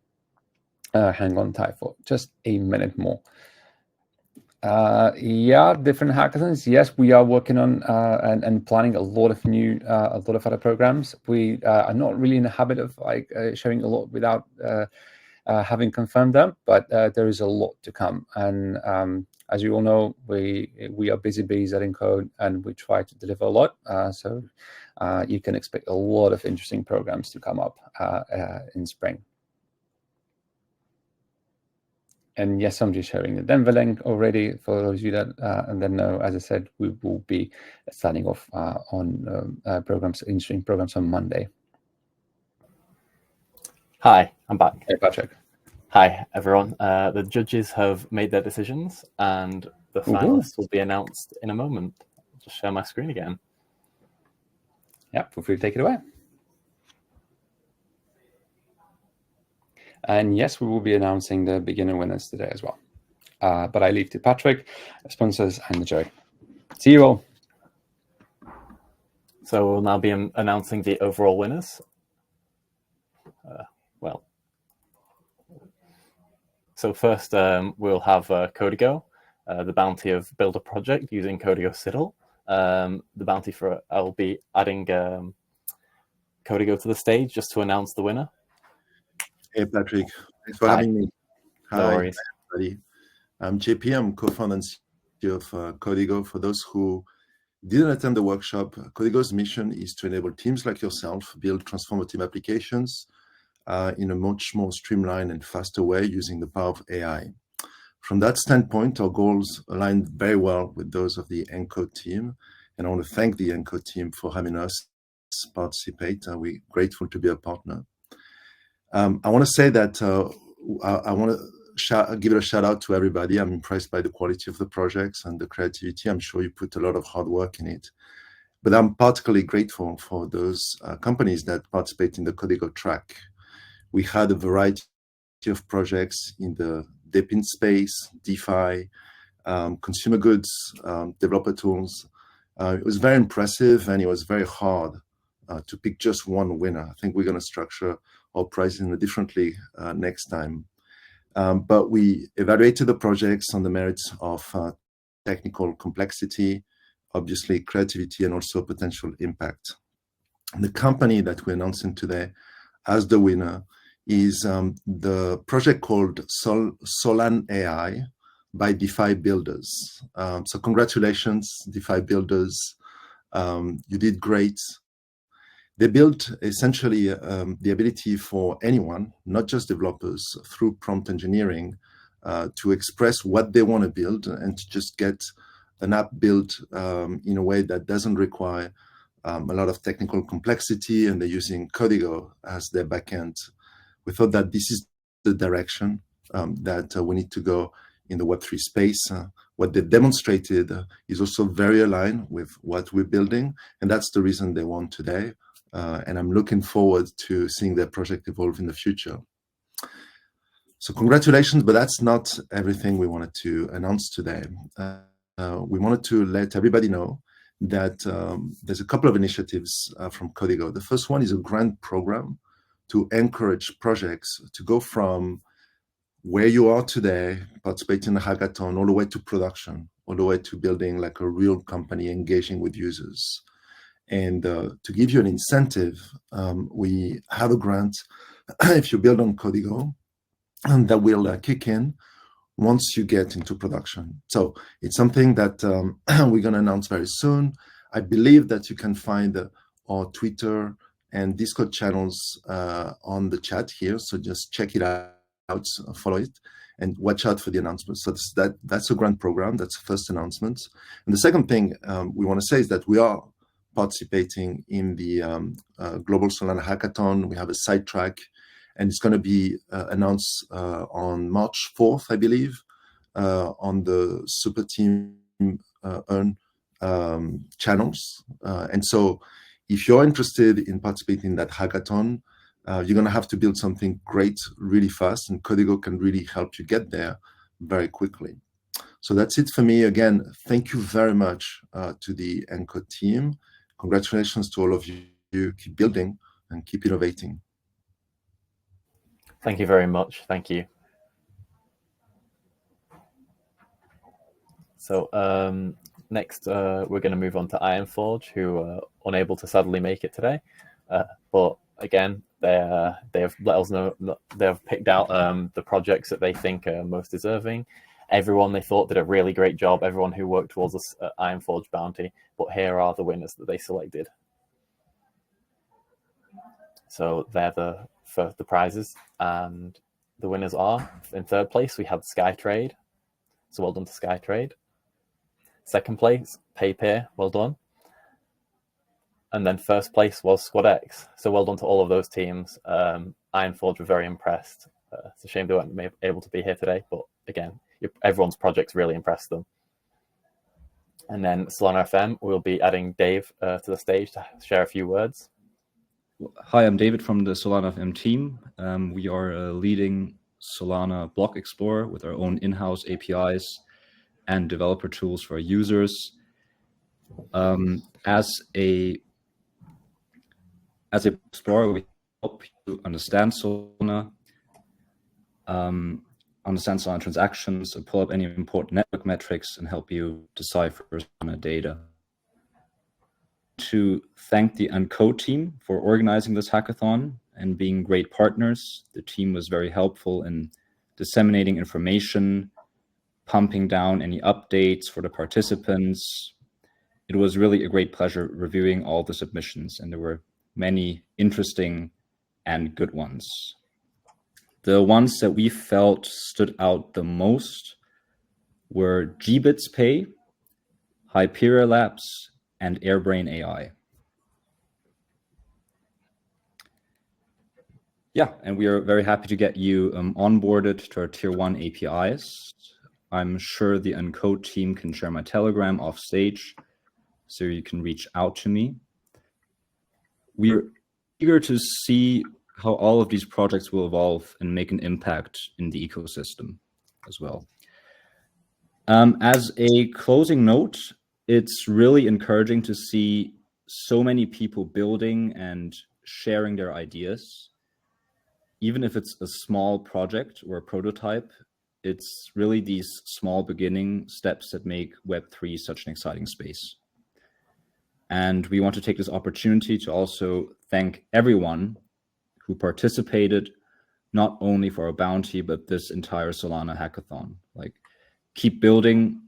Speaker 2: hang on tight for just a minute more. Yeah, different hackathons. Yes, we are working on and planning a lot of other programs. We are not really in the habit of sharing a lot without having confirmed them, but there is a lot to come. And as you all know, we are busy bees at Encode, and we try to deliver a lot. So you can expect a lot of interesting programs to come up in spring. And yes, I'm just sharing the Denver link already for those of you that and then know, as I said, we will be starting off on interesting programs on Monday.
Speaker 1: Hi, I'm back.
Speaker 2: Hey, Patrick.
Speaker 1: Hi, everyone. The judges have made their decisions, and the finalists will be announced in a moment. I'll just share my screen again.
Speaker 2: Yeah, feel free to take it away. And yes, we will be announcing the beginner winners today as well. But I leave to Patrick, sponsors, and the jury. See you all.
Speaker 1: So we'll now be announcing the overall winners. So first we'll have Codigo, the bounty of build a project using Codigo Citadel. The bounty for I'll be adding Codigo to the stage just to announce the winner.
Speaker 13: Hey, Patrick. Thanks for having me.
Speaker 1: No worries.
Speaker 13: Hi, everybody. I'm JP. I'm co-founder and CEO of Codigo. For those who didn't attend the workshop, Codigo's mission is to enable teams like yourself build transformative applications in a much more streamlined and faster way using the power of AI. From that standpoint, our goals align very well with those of the Encode team. And I want to thank the Encode team for having us participate. We're grateful to be a partner. I want to say that I want to give it a shout out to everybody. I'm impressed by the quality of the projects and the creativity. I'm sure you put a lot of hard work in it. But I'm particularly grateful for those companies that participate in the Codigo track. We had a variety of projects in the DePIN space, DeFi, consumer goods, developer tools. It was very impressive, and it was very hard to pick just one winner. I think we're going to structure our pricing differently next time. But we evaluated the projects on the merits of technical complexity, obviously creativity, and also potential impact. And the company that we're announcing today as the winner is the project called Solana AI by DeFi Builders. So congratulations, DeFi Builders. You did great. They built essentially the ability for anyone, not just developers, through prompt engineering to express what they want to build and to just get an app built in a way that doesn't require a lot of technical complexity, and they're using Codigo as their backend. We thought that this is the direction that we need to go in the Web3 space. What they've demonstrated is also very aligned with what we're building, and that's the reason they won today. And I'm looking forward to seeing their project evolve in the future. So congratulations, but that's not everything we wanted to announce today. We wanted to let everybody know that there's a couple of initiatives from Codigo. The first one is a grant program to encourage projects to go from where you are today, participating in a hackathon, all the way to production, all the way to building like a real company engaging with users. And to give you an incentive, we have a grant if you build on Codigo, and that will kick in once you get into production. So it's something that we're going to announce very soon. I believe that you can find our Twitter and Discord channels on the chat here. So just check it out, follow it, and watch out for the announcements. So that's a grant program. That's the first announcement. And the second thing we want to say is that we are participating in the Global Solana Hackathon. We have a side track, and it's going to be announced on March 4th, I believe, on the Super Team Earn channels. And so if you're interested in participating in that hackathon, you're going to have to build something great really fast, and Codigo can really help you get there very quickly. So that's it for me. Again, thank you very much to the Encode team. Congratulations to all of you. Keep building and keep innovating.
Speaker 1: Thank you very much. Thank you. So next, we're going to move on to Ironforge, who are unable to sadly make it today. But again, they have let us know they have picked out the projects that they think are most deserving. Everyone they thought did a really great job, everyone who worked towards this Ironforge bounty, but here are the winners that they selected. So they're for the prizes, and the winners are, in third place, we had Skytrade. So well done to Skytrade. Second place, PayPay, well done. And then first place was Squad X. So well done to all of those teams. Ironforge were very impressed. It's a shame they weren't able to be here today, but again, everyone's projects really impressed them. And then Solana FM, we'll be adding Dave to the stage to share a few words.
Speaker 14: Hi, I'm David from the Solana FM team. We are a leading Solana block explorer with our own in-house APIs and developer tools for our users. As a explorer, we help you understand Solana, understand Solana transactions, and pull up any important network metrics and help you decipher Solana data. To thank the Encode team for organizing this hackathon and being great partners. The team was very helpful in disseminating information, pumping down any updates for the participants. It was really a great pleasure reviewing all the submissions, and there were many interesting and good ones. The ones that we felt stood out the most were Gbits Pay, Hyperia Labs, and Airbrain AI. Yeah, and we are very happy to get you onboarded to our Tier 1 APIs. I'm sure the Encode team can share my Telegram off stage, so you can reach out to me. We're eager to see how all of these projects will evolve and make an impact in the ecosystem as well. As a closing note, it's really encouraging to see so many people building and sharing their ideas. Even if it's a small project or a prototype, it's really these small beginning steps that make Web3 such an exciting space. And we want to take this opportunity to also thank everyone who participated, not only for our bounty, but this entire Solana hackathon. Like, keep building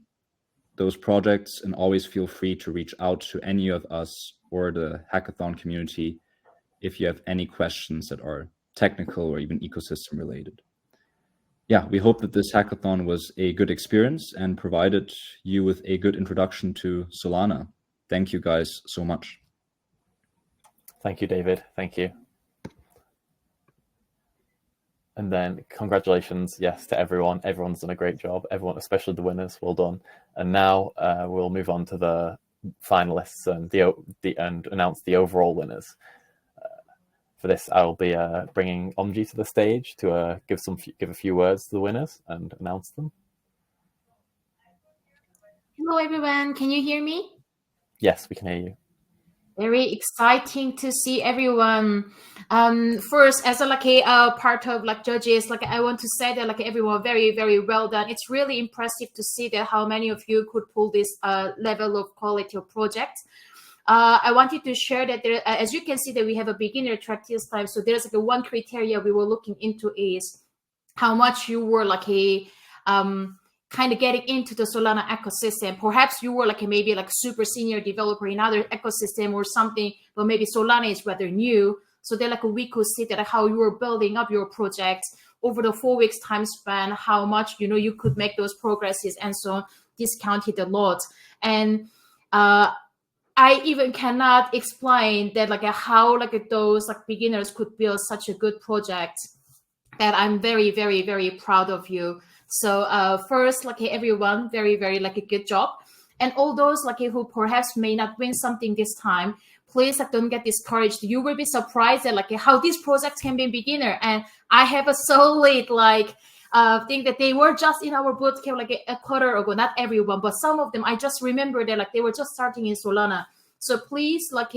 Speaker 14: those projects and always feel free to reach out to any of us or the hackathon community if you have any questions that are technical or even ecosystem related. Yeah, we hope that this hackathon was a good experience and provided you with a good introduction to Solana. Thank you guys so much.
Speaker 1: Thank you, David. Thank you. And then congratulations, yes, to everyone. Everyone's done a great job. Everyone, especially the winners, well done. And now we'll move on to the finalists and announce the overall winners. For this, I'll be bringing Omji to the stage to give a few words to the winners and announce them.
Speaker 15: Hello, everyone. Can you hear me?
Speaker 1: Yes, we can hear you.
Speaker 15: Very exciting to see everyone. First, as a part of judges, I want to say that everyone very, very well done. It's really impressive to see that how many of you could pull this level of quality of project. I wanted to share that there, as you can see, that we have a beginner track this time. So there's one criteria we were looking into is how much you were kind of getting into the Solana ecosystem. Perhaps you were maybe super senior developer in other ecosystem or something, but maybe Solana is rather new. So then we could see that how you were building up your project over the 4 weeks time span, how much you could make those progresses, and so discounted a lot. And I even cannot explain that how those beginners could build such a good project. that I'm very, very, very proud of you. So first, like everyone, very, very like a good job. And all those like who perhaps may not win something this time, please like, don't get discouraged. You will be surprised at like how these projects can be beginner. And I have a solid like thing that they were just in our bootcamp like a quarter ago. Not everyone, but some of them I just remember that like they were just starting in Solana. So please like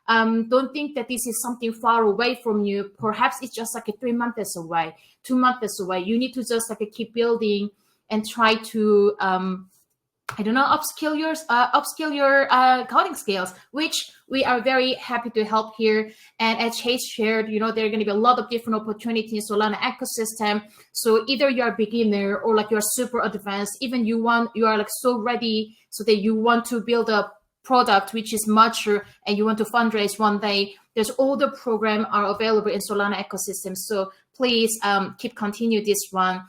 Speaker 15: don't think that this is something far away from you. Perhaps it's just like 3 months away, 2 months away. You need to just like keep building and try to I don't know, upskill your coding skills, which we are very happy to help here. And as Chase shared, you know, there are going to be a lot of different opportunities in Solana ecosystem. So either you're a beginner or like you're super advanced, even you are like so ready so that you want to build a product which is mature and you want to fundraise one day. There's all the program are available in Solana ecosystem. So please continue this one.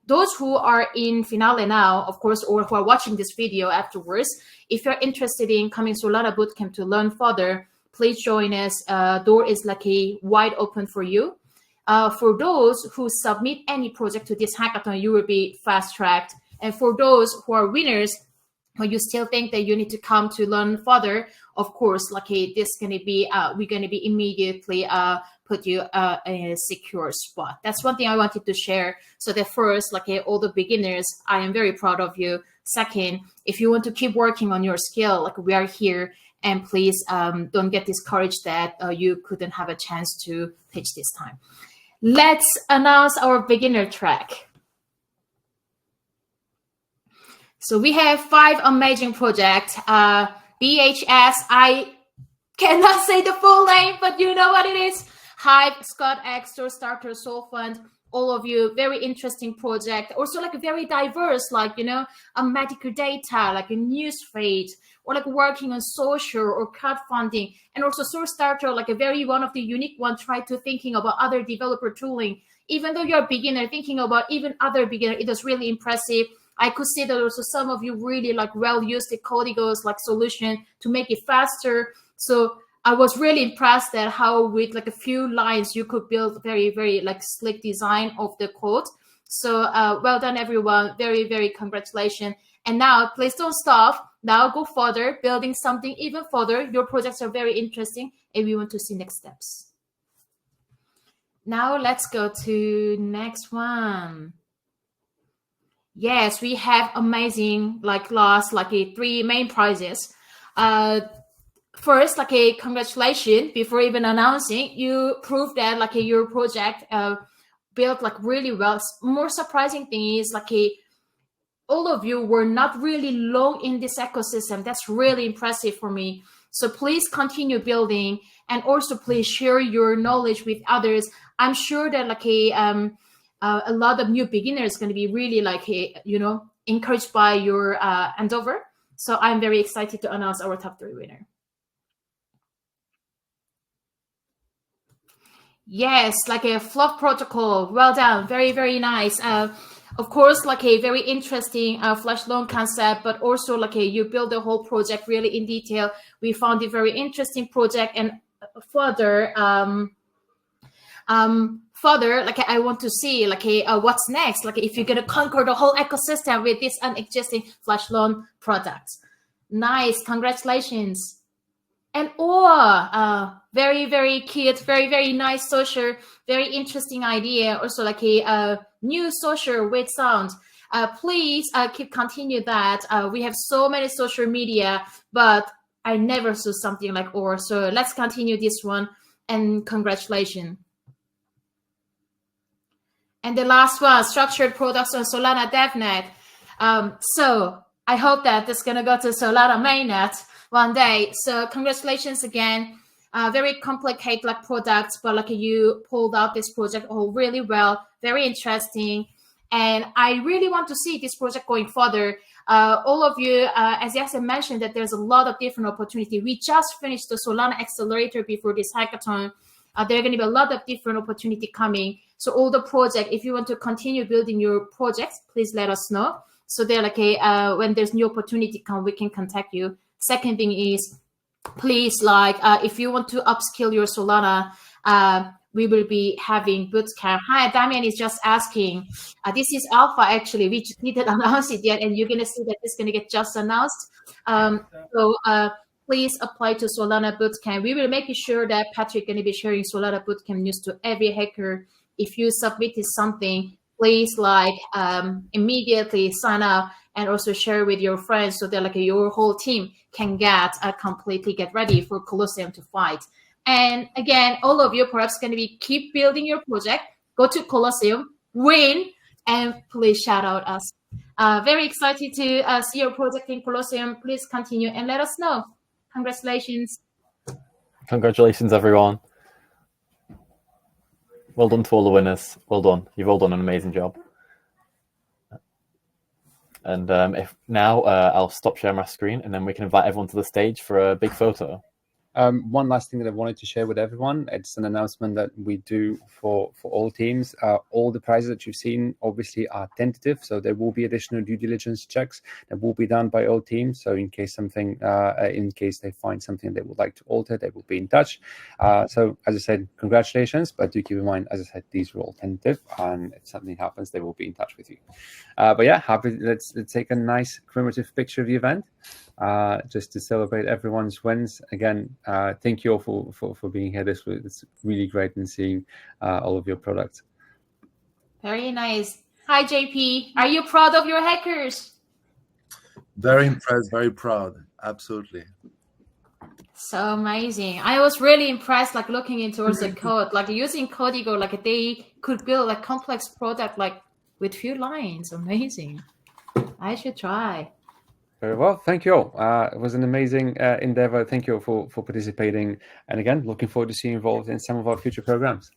Speaker 15: Those who are in Finale now, of course, or who are watching this video afterwards, if you're interested in coming Solana Bootcamp to learn further, please join us. Door is like wide open for you. For those who submit any project to this hackathon, you will be fast-tracked. And for those who are winners, but you still think that you need to come to learn further, of course, like this gonna be we're gonna be immediately put you in a secure spot. That's one thing I wanted to share. So that first, like all the beginners, I am very proud of you. Second, if you want to keep working on your skill, like we are here, and please don't get discouraged that you couldn't have a chance to pitch this time. Let's announce our beginner track. So we have 5 amazing projects. BEHS, I cannot say the full name, but you know what it is. Hive, Scott X, Starter, SolFund, all of you, very interesting project. Also like a very diverse, like, you know, a medical data, like a news feed, or like working on social or crowdfunding. And also Starter, like a very one of the unique one, try to thinking about other developer tooling. Even though you're a beginner, thinking about even other beginner, it is really impressive. I could see that also some of you really like well used the Códigos like solution to make it faster. So I was really impressed at how with like a few lines you could build very, very like slick design of the code. So well done, everyone. Very, very congratulations. And now please don't stop. Now go further, building something even further. Your projects are very interesting and we want to see next steps. Now let's go to next one. Yes, we have amazing like last like 3 main prizes. First, like congratulations before even announcing, you proved that like your project built like really well. More surprising thing is like all of you were not really long in this ecosystem. That's really impressive for me. So please continue building and also please share your knowledge with others. I'm sure that like a lot of new beginners going to be really like, you know, encouraged by your endeavor. So I'm very excited to announce our top 3 winner. Yes, like a FLUF protocol. Well done. Very, very nice. Of course, like a very interesting flash loan concept, but also like you build the whole project really in detail. We found it very interesting project, and further, like I want to see like what's next. Like if you're gonna conquer the whole ecosystem with this existing flash loan products. Nice, congratulations. And very, very cute, very, very nice social, very interesting idea. Also like a new social with sound. Please continue that. We have so many social media, but I never saw something like OR. So let's continue this one and congratulations. And the last one, structured products on Solana DevNet. So I hope that this is gonna go to Solana mainnet one day. So congratulations again. Very complicated like products, but like you pulled out this project all really well, very interesting. And I really want to see this project going further. All of you, as Yasen mentioned, that there's a lot of different opportunity. We just finished the Solana Accelerator before this hackathon. There are going to be a lot of different opportunity coming. So all the project, if you want to continue building your projects, please let us know. So they're like, when there's new opportunity come, we can contact you. Second thing is, please, like, if you want to upskill your Solana, we will be having bootcamp. Hi, Damian is just asking. This is alpha actually. We didn't announce it yet, and you're gonna see that it's gonna get just announced. Please apply to Solana Bootcamp. We will make sure that Patrick gonna be sharing Solana Bootcamp news to every hacker. If you submitted something, please immediately sign up and also share with your friends so that your whole team can completely get ready for Colosseum to fight. And again, all of you perhaps going to be keep building your project, go to Colosseum, win, and please shout out us. Very excited to see your project in Colosseum. Please continue and let us know. Congratulations.
Speaker 1: Congratulations, everyone. Well done to all the winners. Well done. You've all done an amazing job. And I'll stop sharing my screen, and then we can invite everyone to the stage for a big photo.
Speaker 2: One last thing that I wanted to share with everyone, it's an announcement that we do for all teams. All the prizes that you've seen obviously are tentative, so there will be additional due diligence checks that will be done by all teams. So in case they find something they would like to alter, they will be in touch. So as I said, congratulations, but do keep in mind, as I said, these are all tentative, and if something happens, they will be in touch with you. But yeah, let's take a nice commemorative picture of the event. Just to celebrate everyone's wins. Again, thank you all for being here. It's really great in seeing all of your products.
Speaker 15: Very nice. Hi, JP. Are you proud of your hackers?
Speaker 13: Very impressed, very proud. Absolutely.
Speaker 15: So amazing. I was really impressed, looking into the code, using Codigo, they could build a complex product, with few lines. Amazing. I should try.
Speaker 2: Very well. Thank you all. It was an amazing endeavor. Thank you all for participating. And again, looking forward to seeing you involved in some of our future programs.